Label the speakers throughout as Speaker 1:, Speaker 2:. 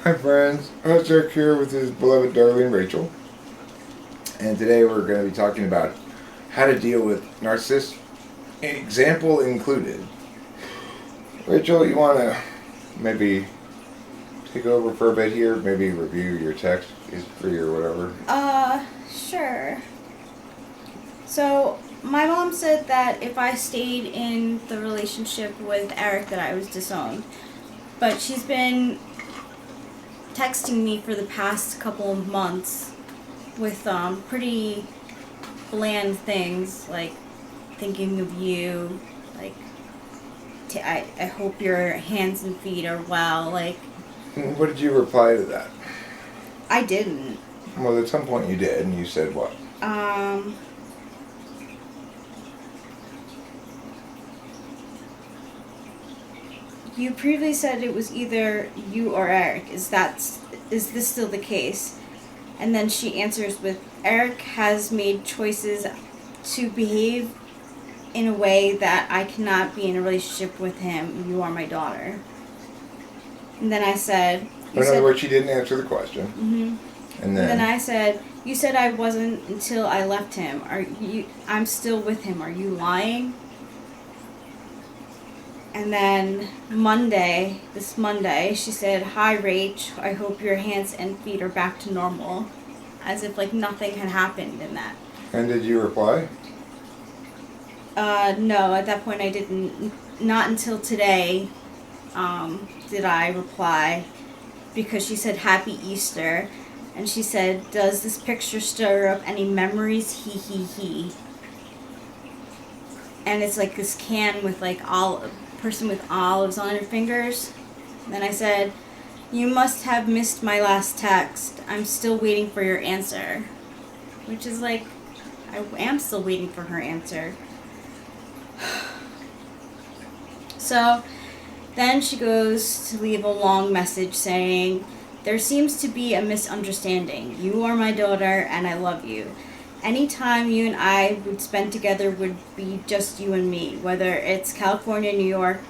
Speaker 1: Hi friends, host Eric here with his beloved darling Rachel. And today we're going to be talking about how to deal with narcissists, example included. Rachel, you want to maybe take over for a bit here? Maybe review your text history or whatever?
Speaker 2: Sure. So, my mom said that if I stayed in the relationship with Eric that I was disowned. But she's been texting me for the past couple of months with pretty bland things like thinking of you, like I hope your hands and feet are well. Like,
Speaker 1: What did you reply to that?
Speaker 2: I didn't.
Speaker 1: Well, at some point you did, and you said what?
Speaker 2: You previously said it was either you or Eric. Is this still the case? And then she answers with, Eric has made choices to behave in a way that I cannot be in a relationship with him. You are my daughter. And then I said...
Speaker 1: In other words, she didn't answer the question.
Speaker 2: Mm-hmm.
Speaker 1: And then
Speaker 2: I said, you said I wasn't until I left him. I'm still with him. Are you lying? And then this Monday, she said, hi, Rach, I hope your hands and feet are back to normal. As if, like, nothing had happened in that.
Speaker 1: And did you reply?
Speaker 2: No, at that point I didn't. Not until today did I reply. Because she said, happy Easter. And she said, does this picture stir up any memories? He, he. And it's like this can with, like, person with olives on her fingers. And then I said, you must have missed my last text. I'm still waiting for your answer. Which is like, I am still waiting for her answer. So then she goes to leave a long message saying, there seems to be a misunderstanding. You are my daughter and I love you. Any time you and I would spend together would be just you and me, whether it's California, New York,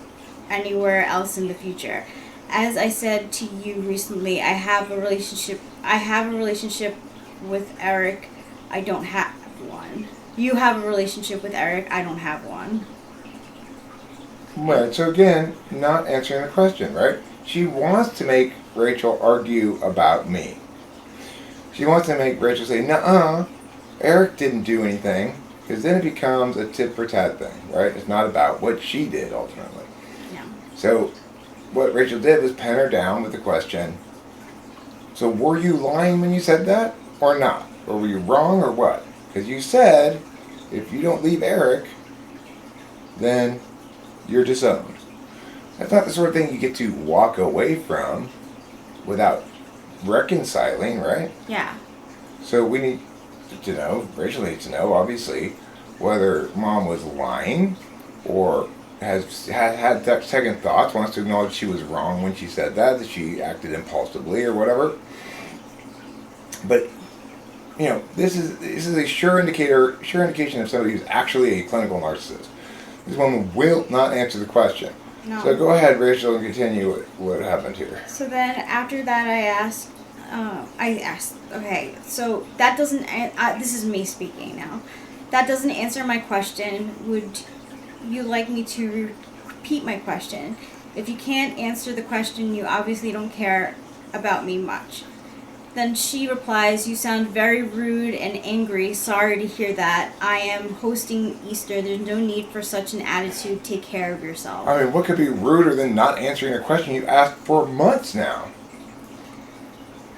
Speaker 2: anywhere else in the future. As I said to you recently, I have a relationship with Eric. I don't have one. You have a relationship with Eric. I don't have one.
Speaker 1: Right, so again, not answering the question, right? She wants to make Rachel argue about me. She wants to make Rachel say, nuh-uh, Eric didn't do anything, because then it becomes a tit for tat thing, right? It's not about what she did ultimately.
Speaker 2: Yeah.
Speaker 1: So what Rachel did was pen her down with the question, so were you lying when you said that or not? Or were you wrong or what? Because you said if you don't leave Eric, then you're disowned. That's not the sort of thing you get to walk away from without reconciling, right?
Speaker 2: Yeah.
Speaker 1: So we need to know, Rachel needs to know, obviously, whether mom was lying or has had second thoughts, wants to acknowledge she was wrong when she said that she acted impulsively or whatever. But, you know, this is a sure indication of somebody who's actually a clinical narcissist. This woman will not answer the question.
Speaker 2: No.
Speaker 1: So go ahead, Rachel, and continue what happened here.
Speaker 2: So then after that I asked, okay, so that doesn't, this is me speaking now. That doesn't answer my question. Would you like me to repeat my question? If you can't answer the question, you obviously don't care about me much. Then she replies, you sound very rude and angry. Sorry to hear that. I am hosting Easter. There's no need for such an attitude. Take care of yourself.
Speaker 1: I mean, what could be ruder than not answering a question you asked for months now?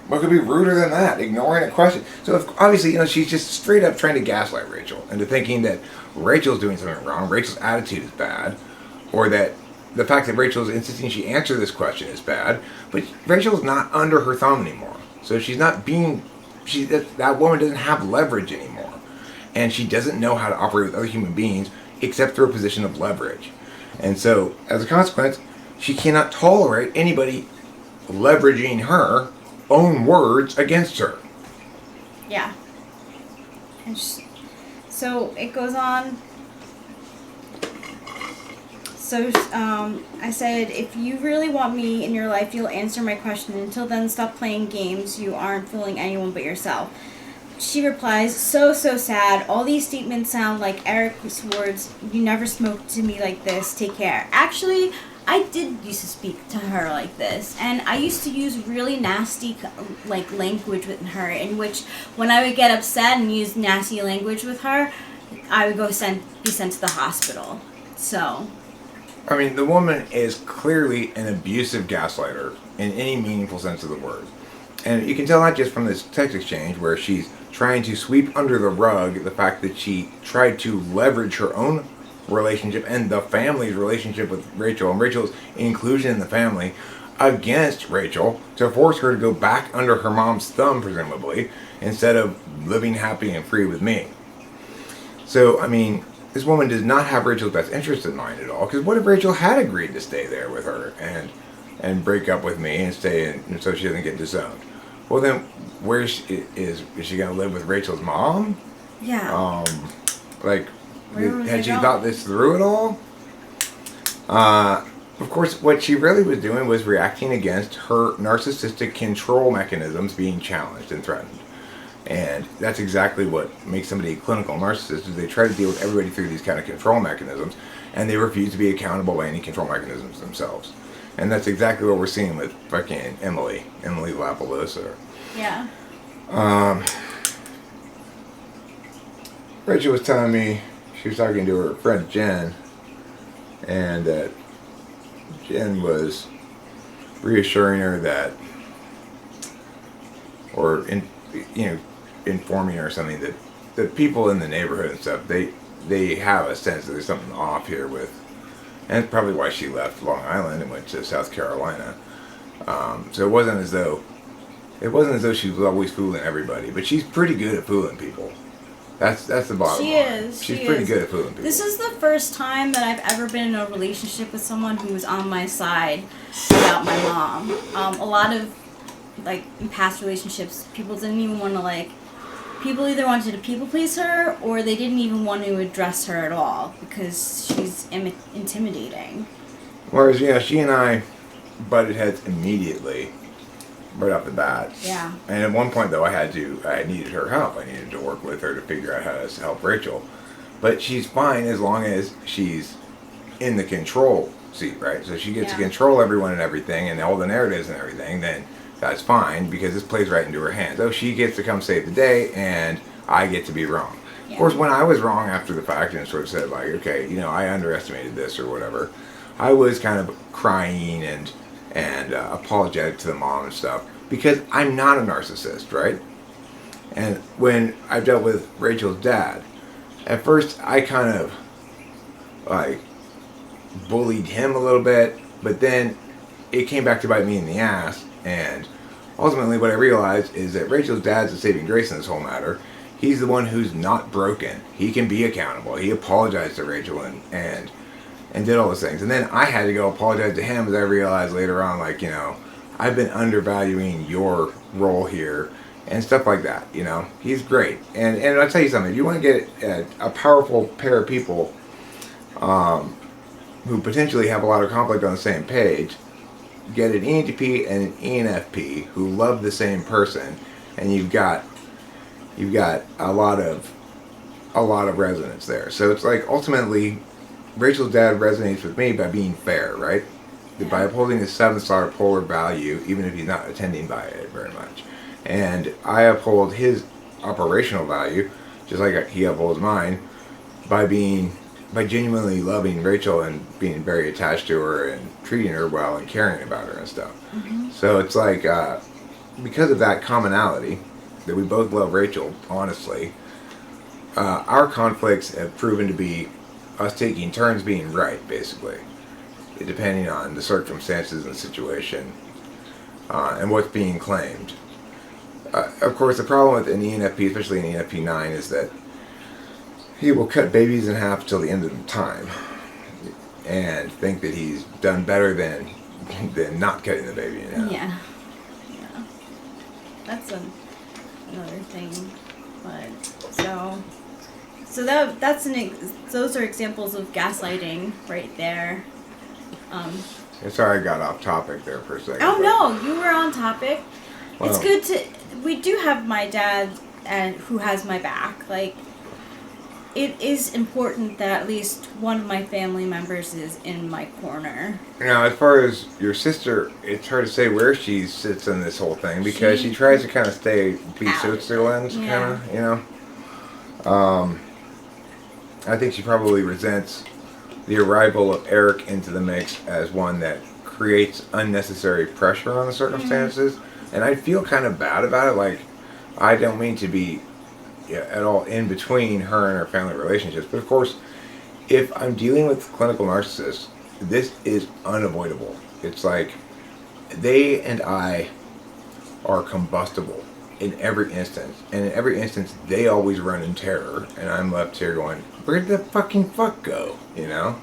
Speaker 1: What could be ruder than that? Ignoring a question. So if, obviously, you know, she's just straight up trying to gaslight Rachel into thinking that Rachel's doing something wrong, Rachel's attitude is bad, or that the fact that Rachel's insisting she answer this question is bad, but Rachel's not under her thumb anymore. So she's not being, that woman doesn't have leverage anymore. And she doesn't know how to operate with other human beings except through a position of leverage. And so, as a consequence, she cannot tolerate anybody leveraging her own words against her.
Speaker 2: Yeah. And so it goes on. So I said, if you really want me in your life, you'll answer my question. Until then, stop playing games. You aren't fooling anyone but yourself. She replies, so sad. All these statements sound like Eric's words. You never spoke to me like this. Take care. Actually, I did used to speak to her like this, and I used to use really nasty language with her, in which when I would get upset and use nasty language with her, I would be sent to the hospital. So,
Speaker 1: I mean, the woman is clearly an abusive gaslighter in any meaningful sense of the word. And you can tell not just from this text exchange where she's trying to sweep under the rug the fact that she tried to leverage her own relationship and the family's relationship with Rachel and Rachel's inclusion in the family against Rachel to force her to go back under her mom's thumb, presumably, instead of living happy and free with me. So, I mean, this woman does not have Rachel's best interest in mind at all, because what if Rachel had agreed to stay there with her and break up with me and stay in so she doesn't get disowned? Well, then, where is she going to live with Rachel's mom?
Speaker 2: yeah.
Speaker 1: Had she thought this through at all? Of course, what she really was doing was reacting against her narcissistic control mechanisms being challenged and threatened. And that's exactly what makes somebody a clinical narcissist, is they try to deal with everybody through these kind of control mechanisms, and they refuse to be accountable by any control mechanisms themselves. And that's exactly what we're seeing with fucking Emily Lapalosa.
Speaker 2: Yeah.
Speaker 1: Rachel was telling me she was talking to her friend Jen, and that Jen was reassuring her that, or informing her something that the people in the neighborhood and stuff, they have a sense that there's something off here with, and it's probably why she left Long Island and went to South Carolina. So it wasn't as though she was always fooling everybody, but she's pretty good at fooling people. That's the bottom line. She's pretty good at fooling people.
Speaker 2: This is the first time that I've ever been in a relationship with someone who was on my side about my mom. A lot of, in past relationships, people didn't even want to, people either wanted to people please her, or they didn't even want to address her at all because she's intimidating.
Speaker 1: Whereas, she and I butted heads immediately, right off the bat.
Speaker 2: Yeah.
Speaker 1: And at one point, though, I needed her help. I needed to work with her to figure out how to help Rachel. But she's fine as long as she's in the control seat, right? So she gets to control everyone and everything, and all the narratives and everything, then that's fine, because this plays right into her hands. So she gets to come save the day, and I get to be wrong. Yeah. Of course, when I was wrong after the fact and sort of said, okay, I underestimated this or whatever, I was kind of crying and apologetic to the mom and stuff, because I'm not a narcissist, right? And when I dealt with Rachel's dad, at first I kind of bullied him a little bit, but then it came back to bite me in the ass, and ultimately what I realized is that Rachel's dad's the saving grace in this whole matter. He's the one who's not broken. He can be accountable. He apologized to Rachel and did all those things. And then I had to go apologize to him, as I realized later on, I've been undervaluing your role here and stuff like that. He's great. And I'll tell you something. If you want to get a powerful pair of people who potentially have a lot of conflict on the same page, get an ENTP and an ENFP who love the same person, and you've got a lot of resonance there. So it's ultimately, Rachel's dad resonates with me by being fair, right? By upholding the 7-star polar value, even if he's not attending by it very much. And I uphold his operational value, just like he upholds mine, by genuinely loving Rachel and being very attached to her and treating her well and caring about her and stuff. Mm-hmm. So it's because of that commonality, that we both love Rachel, honestly, our conflicts have proven to be us taking turns being right, basically, depending on the circumstances and the situation and what's being claimed. Of course, the problem with an ENFP, especially an ENFP 9, is that he will cut babies in half till the end of the time and think that he's done better than not cutting the baby in half.
Speaker 2: Yeah. That's another thing. But those are examples of gaslighting right there.
Speaker 1: Sorry I got off topic there for a second.
Speaker 2: Oh no, you were on topic.
Speaker 1: Well,
Speaker 2: It's good to. We do have my dad, and who has my back. Like, it is important that at least one of my family members is in my corner.
Speaker 1: Now, as far as your sister, it's hard to say where she sits in this whole thing because she tries to kind of be Switzerland, kind of, you know. I think she probably resents the arrival of Eric into the mix as one that creates unnecessary pressure on the circumstances. And I feel kind of bad about it. Like, I don't mean to be at all in between her and her family relationships. But of course, if I'm dealing with clinical narcissists, this is unavoidable. It's like they and I are combustible in every instance. And in every instance, they always run in terror. And I'm left here going, where did the fucking fuck go? You know?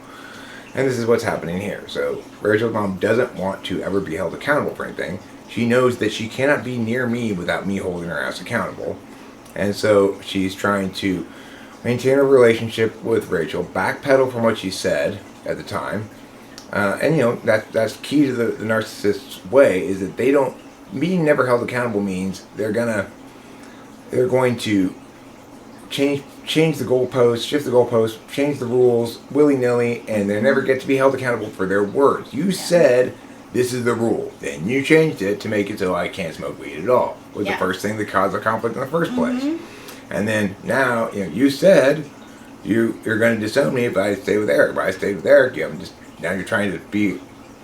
Speaker 1: And this is what's happening here. So Rachel's mom doesn't want to ever be held accountable for anything. She knows that she cannot be near me without me holding her ass accountable. And so she's trying to maintain a relationship with Rachel, backpedal from what she said at the time. And, you know, that's key to the narcissist's way, is that they don't, being never held accountable means they're going to change the goalposts, shift the goalposts, change the rules willy-nilly, and they never get to be held accountable for their words. You said this is the rule. Then you changed it to make it so I can't smoke weed at all. Was the first thing that caused the conflict in the first place. And then now, you know, you said you're going to disown me if I stay with Eric. If I stay with Eric, now you're trying to be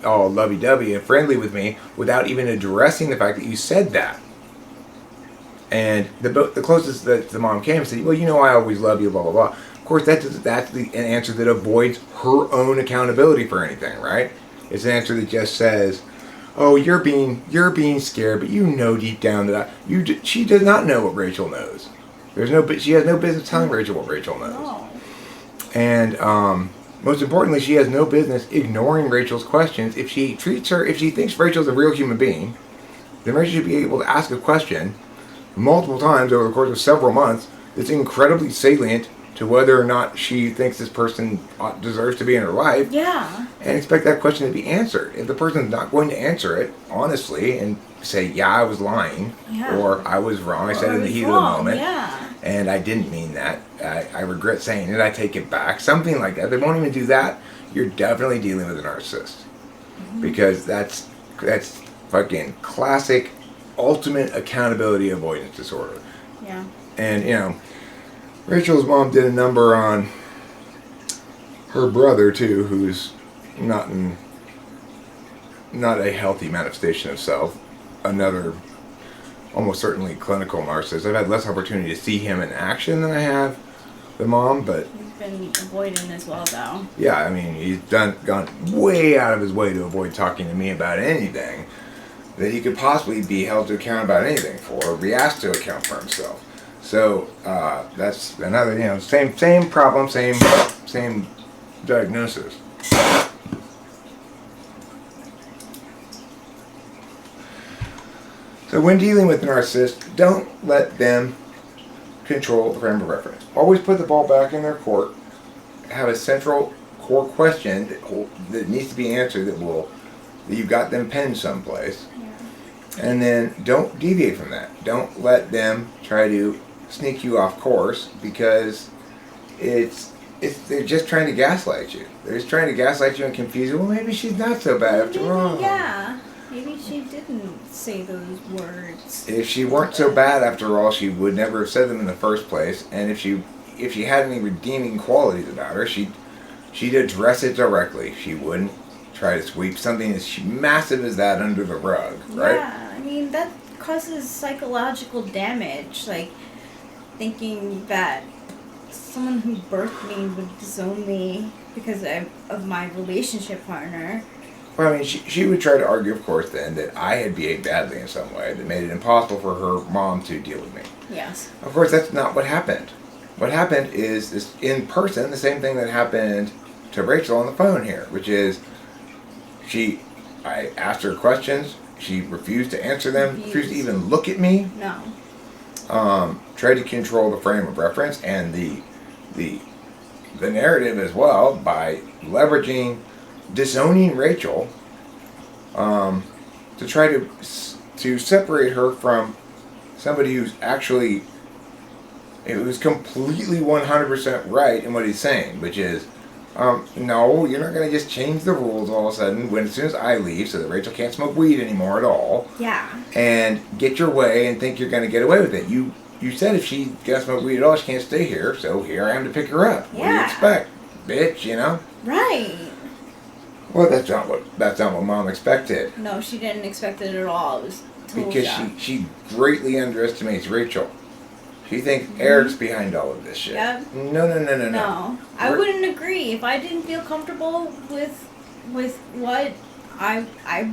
Speaker 1: all lovey-dovey and friendly with me without even addressing the fact that you said that. And the closest that the mom came said, well, you know, I always love you, blah, blah, blah. Of course, that's an answer that avoids her own accountability for anything, right? It's an answer that just says, oh, you're being scared, but you know deep down that she does not know what Rachel knows. She has no business telling Rachel what Rachel knows.
Speaker 2: No.
Speaker 1: And most importantly, she has no business ignoring Rachel's questions. If she thinks Rachel's a real human being, then Rachel should be able to ask a question multiple times over the course of several months that's incredibly salient to whether or not she thinks this person deserves to be in her life.
Speaker 2: Yeah.
Speaker 1: And expect that question to be answered. If the person's not going to answer it honestly and say, yeah, I was lying, or I was wrong, I said it in the heat of the moment, and I didn't mean that, I regret saying it, I take it back, something like that. They won't even do that. You're definitely dealing with a narcissist. Because that's fucking classic ultimate accountability avoidance disorder.
Speaker 2: Yeah.
Speaker 1: And, you know, Rachel's mom did a number on her brother, too, who's not a healthy manifestation of self. Another almost certainly clinical narcissist. I've had less opportunity to see him in action than I have the mom, but
Speaker 2: He's been avoiding as well, though.
Speaker 1: yeah, I mean, he's gone way out of his way to avoid talking to me about anything that he could possibly be held to account about anything for, or be asked to account for himself. So that's another, you know, same problem, same diagnosis. So when dealing with a narcissist, don't let them control the frame of reference. Always put the ball back in their court. Have a central core question that needs to be answered that you've got them pinned someplace. Yeah. And then don't deviate from that. Don't let them try to sneak you off course, because they're just trying to gaslight you. They're just trying to gaslight you and confuse you. Well, maybe she's not so bad after all.
Speaker 2: Yeah. Maybe she didn't say those words.
Speaker 1: If she weren't so bad after all, she would never have said them in the first place. And if she had any redeeming qualities about her, she'd address it directly. She wouldn't try to sweep something as massive as that under the rug, right?
Speaker 2: Yeah, I mean, that causes psychological damage. Like, thinking that someone who birthed me would disown me because of my relationship partner.
Speaker 1: Well, I mean, she would try to argue, of course, then, that I had behaved badly in some way that made it impossible for her mom to deal with me. Yes. Of course, that's not what happened. What happened is, this in person, the same thing that happened to Rachel on the phone here, which is I asked her questions, she refused to answer them, refused to even look at me. No. Tried to control the frame of reference and the narrative as well by leveraging disowning Rachel to try to separate her from somebody who's actually completely 100% right in what he's saying, which is, no, you're not going to just change the rules all of a sudden as soon as I leave so that Rachel can't smoke weed anymore at all.
Speaker 2: Yeah.
Speaker 1: And get your way and think you're going to get away with it. You said if she can't smoke weed at all, she can't stay here, so here I am to pick her up.
Speaker 2: Yeah.
Speaker 1: What do you expect, bitch, you know?
Speaker 2: Right.
Speaker 1: Well, that's not what Mom expected.
Speaker 2: No, she didn't expect it at all. It was total
Speaker 1: Because
Speaker 2: shock.
Speaker 1: she greatly underestimates Rachel. She thinks Eric's behind all of this shit.
Speaker 2: Yep.
Speaker 1: No.
Speaker 2: No, I wouldn't agree. If I didn't feel comfortable with what, I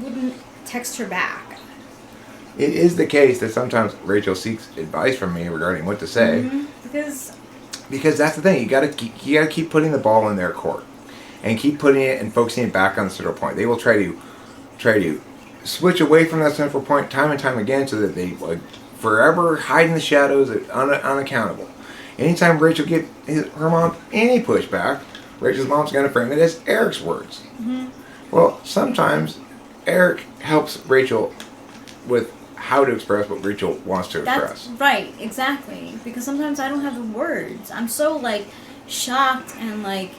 Speaker 2: wouldn't text her back.
Speaker 1: It is the case that sometimes Rachel seeks advice from me regarding what to say.
Speaker 2: Mm-hmm.
Speaker 1: Because that's the thing. You gotta keep putting the ball in their court, and keep putting it and focusing it back on the central point. They will try to switch away from that central point time and time again, so that they forever hide in the shadows, unaccountable. Anytime Rachel gives her mom any pushback, Rachel's mom's going to frame it as Eric's words.
Speaker 2: Mm-hmm.
Speaker 1: Well, sometimes Eric helps Rachel with how to express what Rachel wants to express.
Speaker 2: That's right, exactly. Because sometimes I don't have the words. I'm so shocked and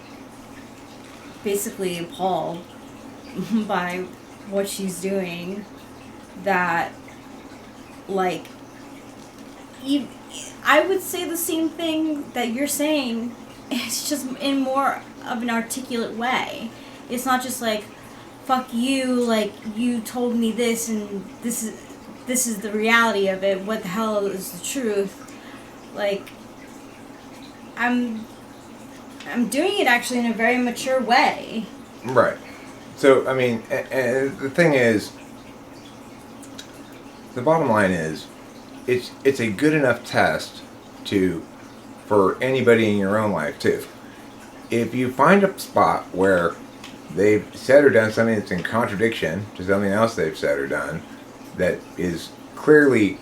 Speaker 2: basically appalled by what she's doing that I would say the same thing that you're saying. It's just in more of an articulate way. It's not just fuck you, you told me this and this is the reality of it. What the hell is the truth? I'm doing it actually in a very mature way.
Speaker 1: Right. So, I mean, and the thing is, the bottom line is, it's a good enough test for anybody in your own life too. If you find a spot where they've said or done something that's in contradiction to something else they've said or done, that is clearly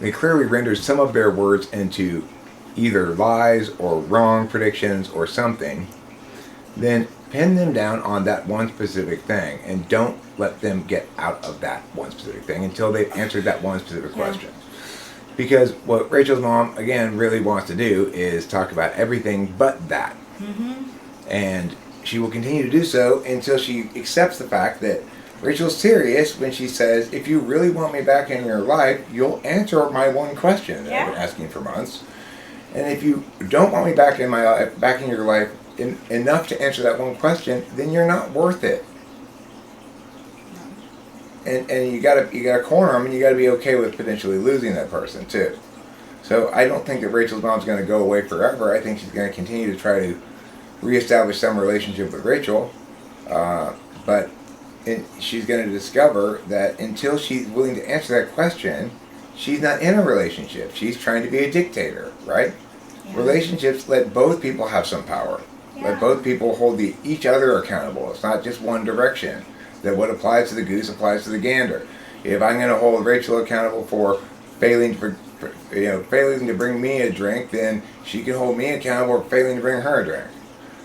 Speaker 1: renders some of their words into either lies or wrong predictions or something, then pin them down on that one specific thing and don't let them get out of that one specific thing until they've answered that one specific question. Because what Rachel's mom, again, really wants to do is talk about everything but that.
Speaker 2: Mm-hmm.
Speaker 1: And she will continue to do so until she accepts the fact that Rachel's serious when she says, if you really want me back in your life, you'll answer my one question that I've been asking for months. And if you don't want me back in my life, back in your life, enough to answer that one question, then you're not worth it. And you gotta corner them, and you gotta be okay with potentially losing that person too. So I don't think that Rachel's mom's gonna go away forever. I think she's gonna continue to try to reestablish some relationship with Rachel, but she's gonna discover that until she's willing to answer that question, she's not in a relationship. She's trying to be a dictator, right? Yeah. Relationships let both people have some power. Yeah. Let both people hold each other accountable. It's not just one direction. That what applies to the goose applies to the gander. If I'm going to hold Rachel accountable for failing to bring me a drink, then she can hold me accountable for failing to bring her a drink.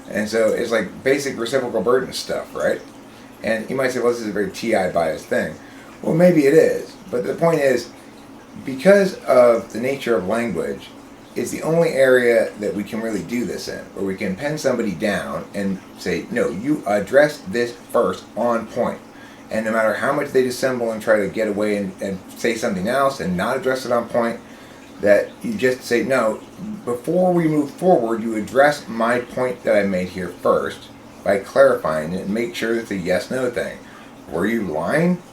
Speaker 1: And so it's like basic reciprocal burden stuff, right? And you might say, well, this is a very TI biased thing. Well, maybe it is. But the point is, because of the nature of language, it's the only area that we can really do this in, where we can pin somebody down and say, no, you address this first on point. And no matter how much they dissemble and try to get away and say something else and not address it on point, that you just say, no, before we move forward, you address my point that I made here first by clarifying it and make sure it's a yes-no thing. Were you lying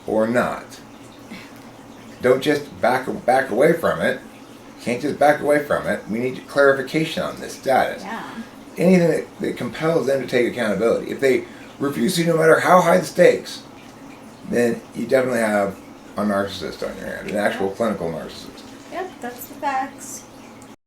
Speaker 1: or not? Don't just back away from it. Can't just back away from it. We need clarification on this status.
Speaker 2: Yeah.
Speaker 1: Anything that compels them to take accountability. If they refuse to, no matter how high the stakes, then you definitely have a narcissist on your hand, an actual clinical narcissist.
Speaker 2: Yep, that's the facts.